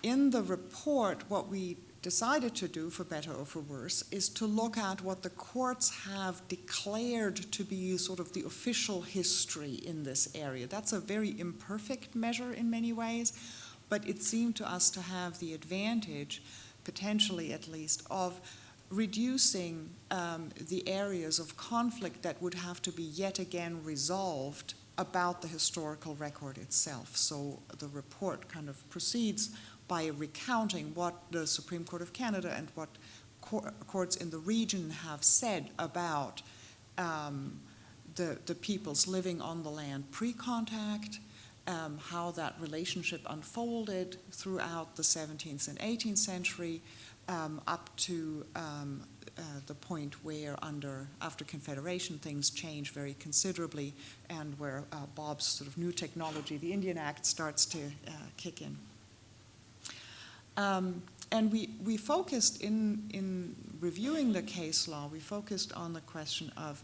In the report, what we decided to do, for better or for worse, is to look at what the courts have declared to be sort of the official history in this area. That's a very imperfect measure in many ways, but it seemed to us to have the advantage, potentially at least, of reducing the areas of conflict that would have to be yet again resolved about the historical record itself. So the report kind of proceeds by recounting what the Supreme Court of Canada and what courts in the region have said about the peoples living on the land pre-contact, how that relationship unfolded throughout the 17th and 18th century, up to the point where after Confederation things changed very considerably, and where Bob's sort of new technology, the Indian Act, starts to kick in. And we focused in reviewing the case law, we focused on the question of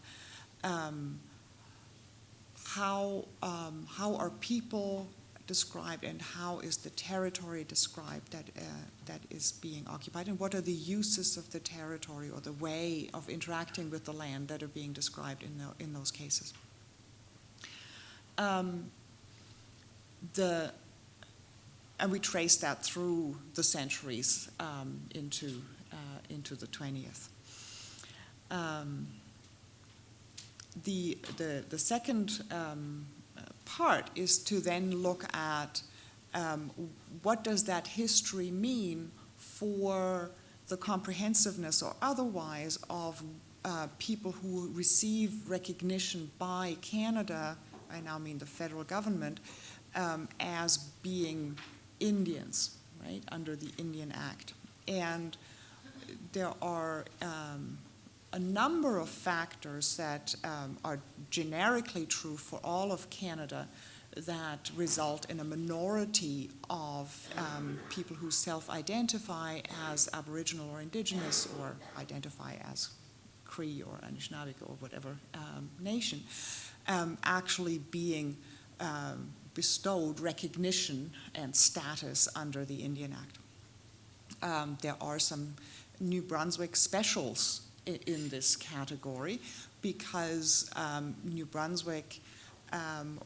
how are people described and how is the territory described that is being occupied, and what are the uses of the territory or the way of interacting with the land that are being described in those cases. And we traced that through the centuries into the 20th. The second part is to then look at what does that history mean for the comprehensiveness or otherwise of people who receive recognition by Canada, I now mean the federal government, as being Indians, right, under the Indian Act. And there are a number of factors that are generically true for all of Canada that result in a minority of people who self-identify as Aboriginal or Indigenous, or identify as Cree or Anishinaabe or whatever nation, actually being bestowed recognition and status under the Indian Act. There are some New Brunswick specials in this category because New Brunswick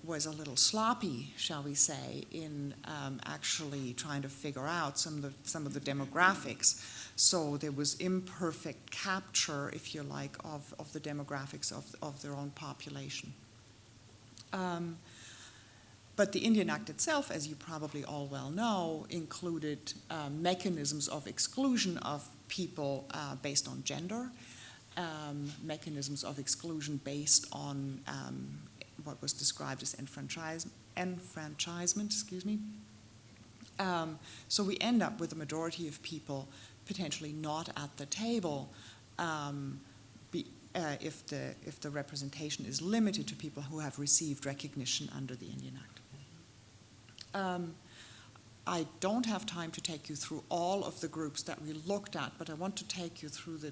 was a little sloppy, shall we say, in actually trying to figure out some of the demographics. So there was imperfect capture, if you like, of the demographics of their own population. But the Indian Act itself, as you probably all well know, included mechanisms of exclusion of people based on gender, mechanisms of exclusion based on what was described as enfranchisement, excuse me. So we end up with a majority of people potentially not at the table if the representation is limited to people who have received recognition under the Indian Act. I don't have time to take you through all of the groups that we looked at, but I want to take you through the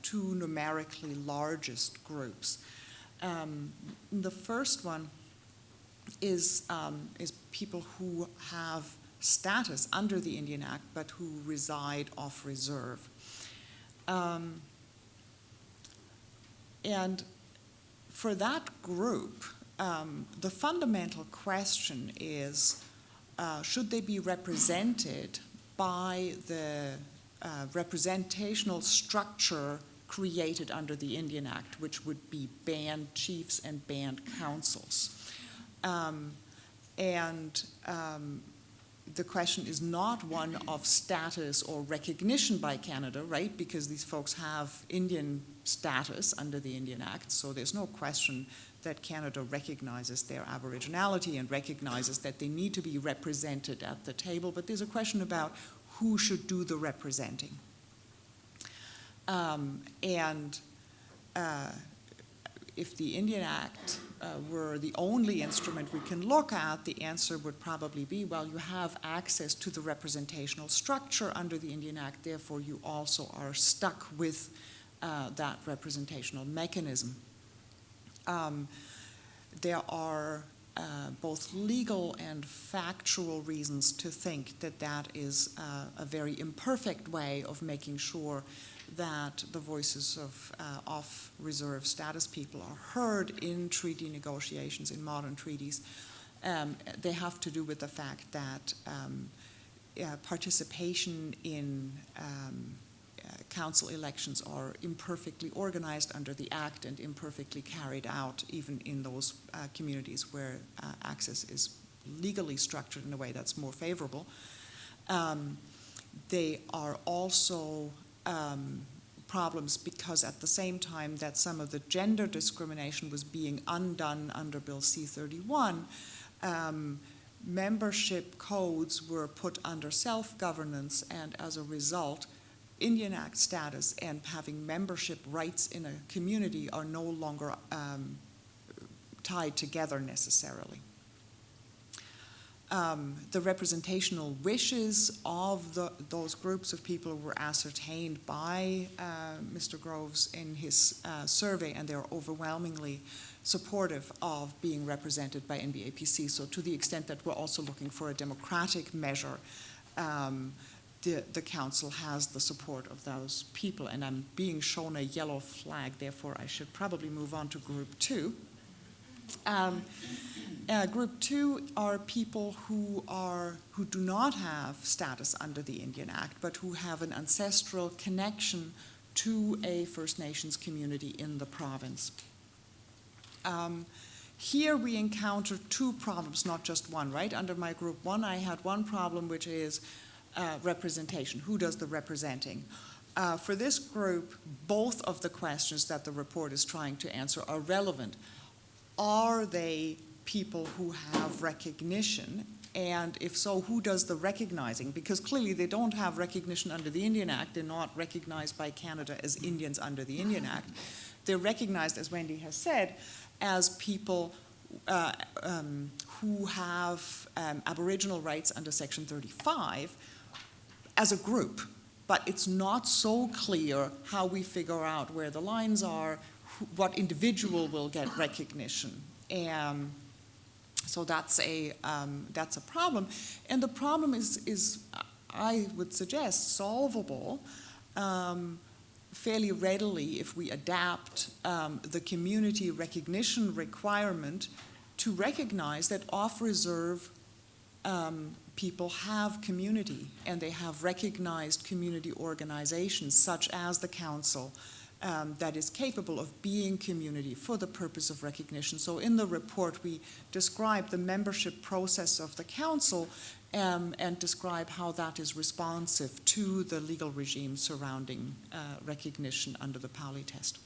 two numerically largest groups. The first one is people who have status under the Indian Act, but who reside off reserve. And for that group, the fundamental question is, should they be represented by the representational structure created under the Indian Act, which would be band chiefs and band councils? The question is not one of status or recognition by Canada, right? Because these folks have Indian status under the Indian Act, so there's no question that Canada recognizes their Aboriginality and recognizes that they need to be represented at the table, but there's a question about who should do the representing. If the Indian Act were the only instrument we can look at, the answer would probably be, well, you have access to the representational structure under the Indian Act, therefore you also are stuck with that representational mechanism. There are both legal and factual reasons to think that that is a very imperfect way of making sure that the voices of off-reserve status people are heard in treaty negotiations, in modern treaties. They have to do with the fact that participation in council elections are imperfectly organized under the Act and imperfectly carried out even in those communities where access is legally structured in a way that's more favorable. They are also problems because at the same time that some of the gender discrimination was being undone under Bill C-31, membership codes were put under self-governance, and as a result, Indian Act status and having membership rights in a community are no longer tied together necessarily. The representational wishes of those groups of people were ascertained by Mr. Groves in his survey, and they're overwhelmingly supportive of being represented by NBAPC. So to the extent that we're also looking for a democratic measure, the council has the support of those people. And I'm being shown a yellow flag, therefore I should probably move on to group 2. Group 2 are people who do not have status under the Indian Act, but who have an ancestral connection to a First Nations community in the province. Here we encounter 2 problems, not just one, right? Under my group 1, I had one problem, which is representation. Who does the representing? For this group, both of the questions that the report is trying to answer are relevant. Are they people who have recognition? And if so, who does the recognizing? Because clearly they don't have recognition under the Indian Act. They're not recognized by Canada as Indians under the Indian Act. They're recognized, as Wendy has said, as people who have Aboriginal rights under Section 35 as a group. But it's not so clear how we figure out where the lines are, what individual will get recognition. So that's a problem. And the problem is I would suggest, solvable fairly readily if we adapt the community recognition requirement to recognize that off-reserve people have community, and they have recognized community organizations such as the council that is capable of being community for the purpose of recognition. So in the report we describe the membership process of the council and describe how that is responsive to the legal regime surrounding recognition under the Pauli test.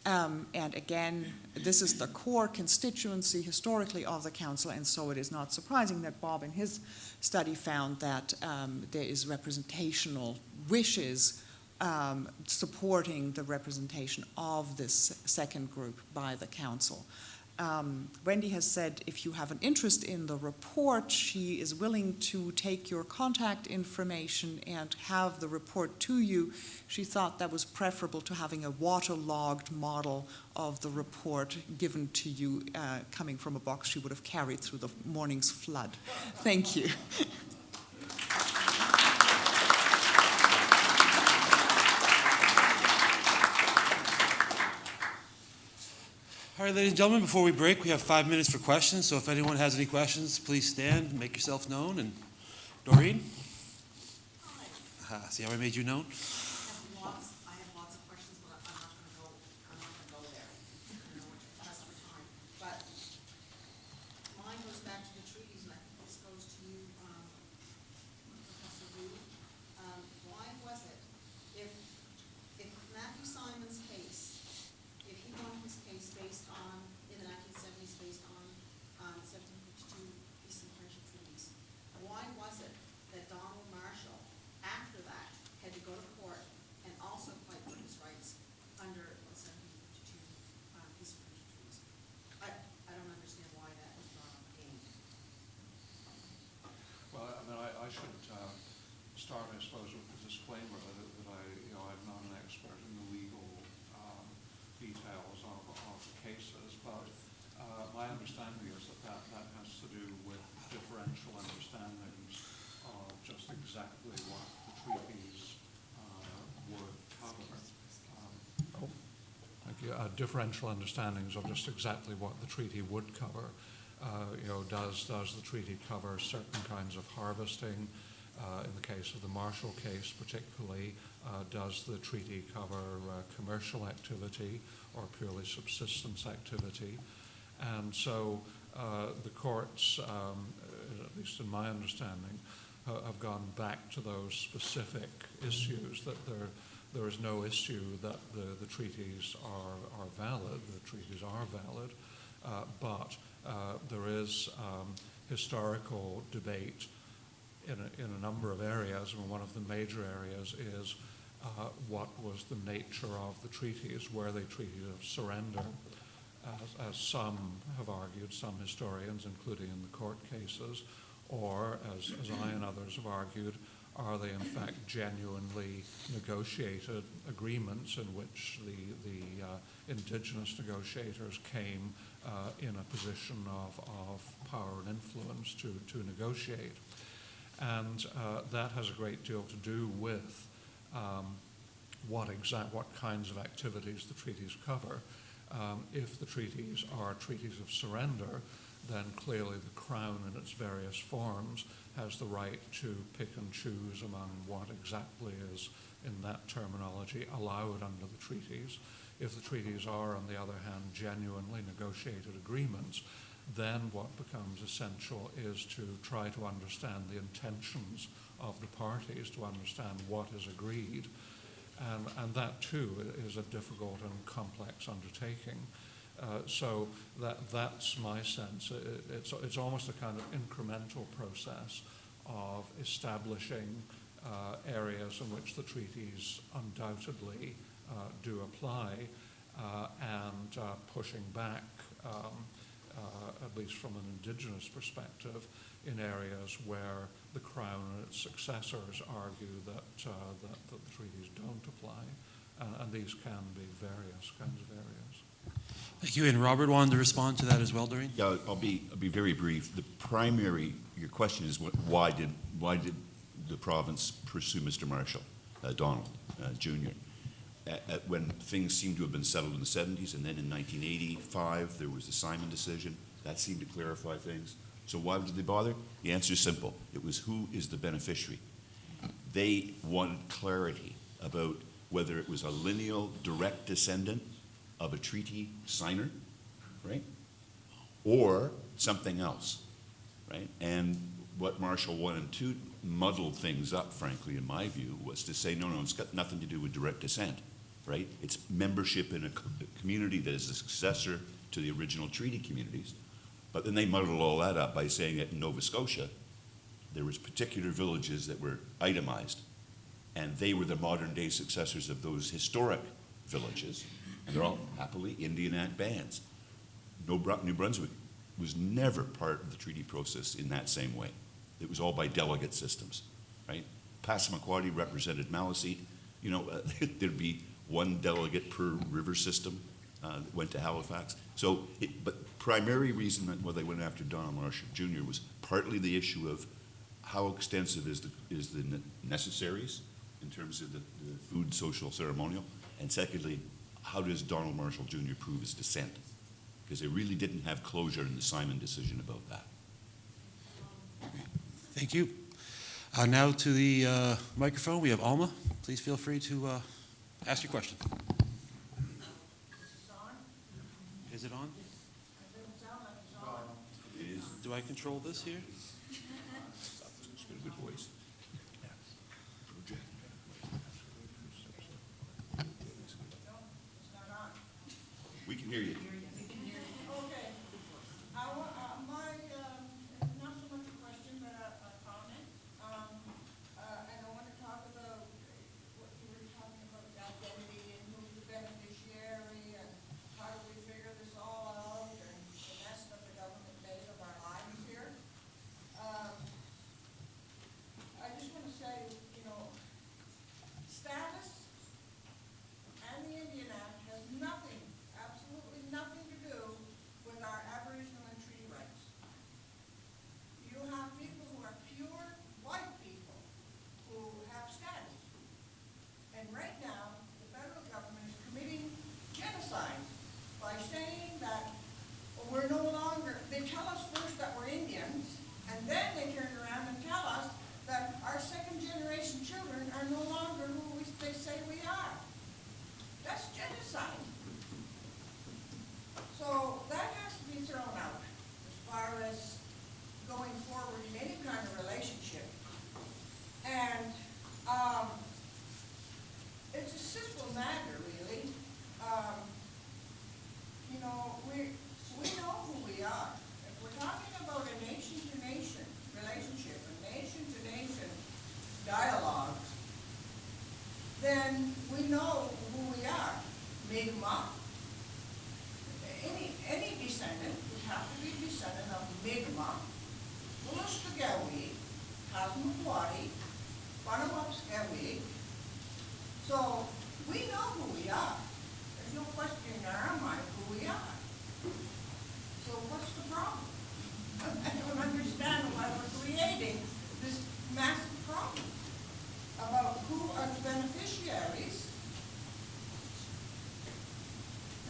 And again, this is the core constituency historically of the council, and so it is not surprising that Bob in his study found that there is representational wishes supporting the representation of this second group by the council. Wendy has said if you have an interest in the report, she is willing to take your contact information and have the report to you. She thought that was preferable to having a waterlogged model of the report given to you coming from a box she would have carried through the morning's flood. Thank you. All right, ladies and gentlemen, before we break, we have 5 minutes for questions. So if anyone has any questions, please stand and make yourself known. And Doreen? See how I made you known? I have lots of questions, but I'm not going to go there. I know we're pressed for time. But mine goes back to the treaties, and I think this goes to you, Professor Reid. Why was it, if Matthew Simon's case, if he won his case based on, in the 1970s, based on 1752 Eastern Friendship Treaties, why was it that Donald Marshall, after that, had to go to court suppose, with the disclaimer that I'm not an expert in the legal details of the cases, but my understanding is that has to do with differential understandings of just exactly what the treaties would cover. Thank you. Differential understandings of just exactly what the treaty would cover. Does the treaty cover certain kinds of harvesting? In the case of the Marshall case particularly, does the treaty cover commercial activity or purely subsistence activity? And so the courts, at least in my understanding, have gone back to those specific issues, that there is no issue that the treaties are valid. The treaties are valid, but there is historical debate in a number of areas, and one of the major areas is what was the nature of the treaties. Were they treaties of surrender, as some have argued, some historians, including in the court cases, or as I and others have argued, are they in fact genuinely negotiated agreements in which the indigenous negotiators came in a position of power and influence to negotiate? And that has a great deal to do with what kinds of activities the treaties cover. If the treaties are treaties of surrender, then clearly the Crown in its various forms has the right to pick and choose among what exactly is, in that terminology, allowed under the treaties. If the treaties are, on the other hand, genuinely negotiated agreements, then what becomes essential is to try to understand the intentions of the parties, to understand what is agreed. And that, too, is a difficult and complex undertaking. So that's my sense. It's almost a kind of incremental process of establishing areas in which the treaties undoubtedly do apply, and pushing back, at least from an indigenous perspective, in areas where the Crown and its successors argue that the treaties don't apply, and these can be various kinds of areas. Thank you. And Robert wanted to respond to that as well, Doreen? Yeah, I'll be very brief. Your question is why did the province pursue Mr. Marshall, Donald Jr. When things seemed to have been settled in the 70s, and then in 1985 there was the Simon decision. That seemed to clarify things. So why did they bother? The answer is simple. It was, who is the beneficiary? They wanted clarity about whether it was a lineal direct descendant of a treaty signer, right? Or something else, right? And what Marshall 1 and 2 muddled things up, frankly, in my view, was to say, no, it's got nothing to do with direct descent, right? It's membership in a community that is a successor to the original treaty communities. But then they muddled all that up by saying that in Nova Scotia, there was particular villages that were itemized, and they were the modern-day successors of those historic villages, and they're all happily Indian Act bands. New Brunswick was never part of the treaty process in that same way. It was all by delegate systems, right? Passamaquoddy represented Maliseet. There'd be one delegate per river system that went to Halifax. So, but primary reason that they went after Donald Marshall Jr. was partly the issue of how extensive is the necessaries in terms of the food, social, ceremonial, and secondly, how does Donald Marshall Jr. prove his descent? Because they really didn't have closure in the Simon decision about that. Thank you. Now to the microphone, we have Alma. Please feel free to ask your question. Is it on? Do I control this here? It's got a good voice. We can hear you. Okay. Not so much a question, but a comment. And I want to talk about what you were talking about, identity and who's the beneficiary and how do we figure this all out and the mess that the government made of our lives here. I just want to say, they tell us first that we're Indians, and then they turn around and tell us that our second generation children are no longer who they say we are. That's genocide. So that has to be thrown out as far as going forward in any kind of relationship. And it's a simple matter, really. You know, we know who we are. If we're talking about a nation-to-nation relationship, a nation-to-nation dialogue, then we know who we are. Mi'kmaq. Any descendant would have to be a descendant of Mi'kmaq, Wolastoqiyik, Passamaquoddy, Punahou. So we know who we are. There's no question in our mind who we are. So what's the problem? I don't understand why we're creating this massive problem about who are the beneficiaries.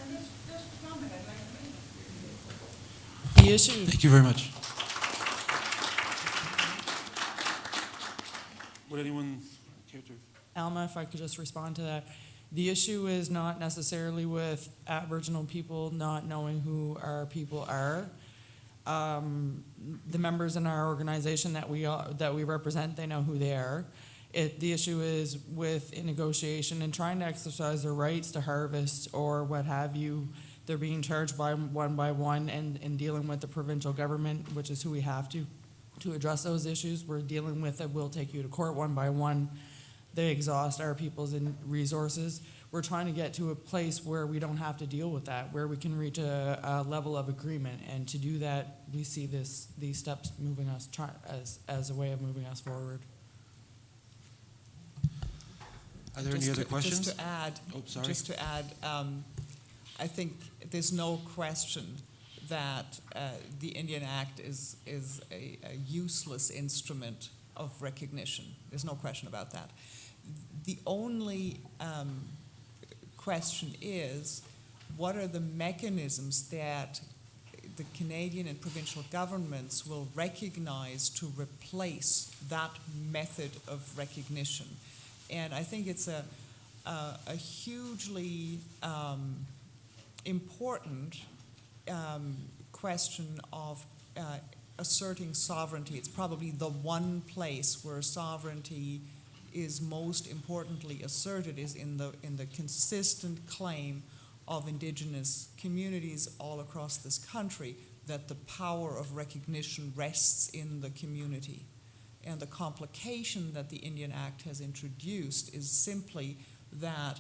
And that's just a comment I'd like to make. The issue, Thank you very much. Would anyone care to? Alma, if I could just respond to that. The issue is not necessarily with Aboriginal people not knowing who our people are. The members in our organization that we represent, they know who they are. The issue is with in negotiation and trying to exercise their rights to harvest or what have you. They're being charged by one and dealing with the provincial government, which is who we have to address those issues. We're dealing with it. We'll take you to court one by one. They exhaust our people's resources. We're trying to get to a place where we don't have to deal with that, where we can reach a level of agreement. And to do that, we see these steps moving us as a way of moving us forward. Are there any other questions? Just to add, Oh, sorry. I think there's no question that the Indian Act is a useless instrument of recognition. There's no question about that. The only question is, what are the mechanisms that the Canadian and provincial governments will recognize to replace that method of recognition? And I think it's a hugely important question of asserting sovereignty. It's probably the one place where sovereignty is most importantly asserted is in the consistent claim of Indigenous communities all across this country that the power of recognition rests in the community. And the complication that the Indian Act has introduced is simply that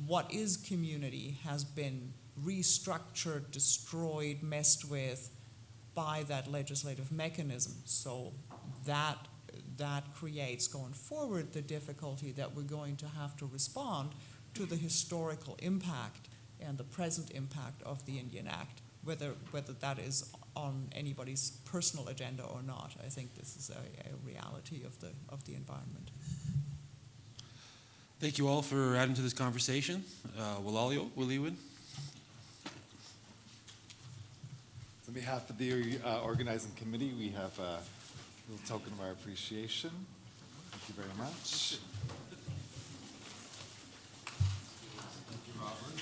what is community has been restructured, destroyed, messed with by that legislative mechanism. So that creates, going forward, the difficulty that we're going to have to respond to the historical impact and the present impact of the Indian Act, whether that is on anybody's personal agenda or not. I think this is a reality of the environment. Thank you all for adding to this conversation. Waliwin. On behalf of the organizing committee, we have a little token of our appreciation. Thank you very much. Thank you, Robert.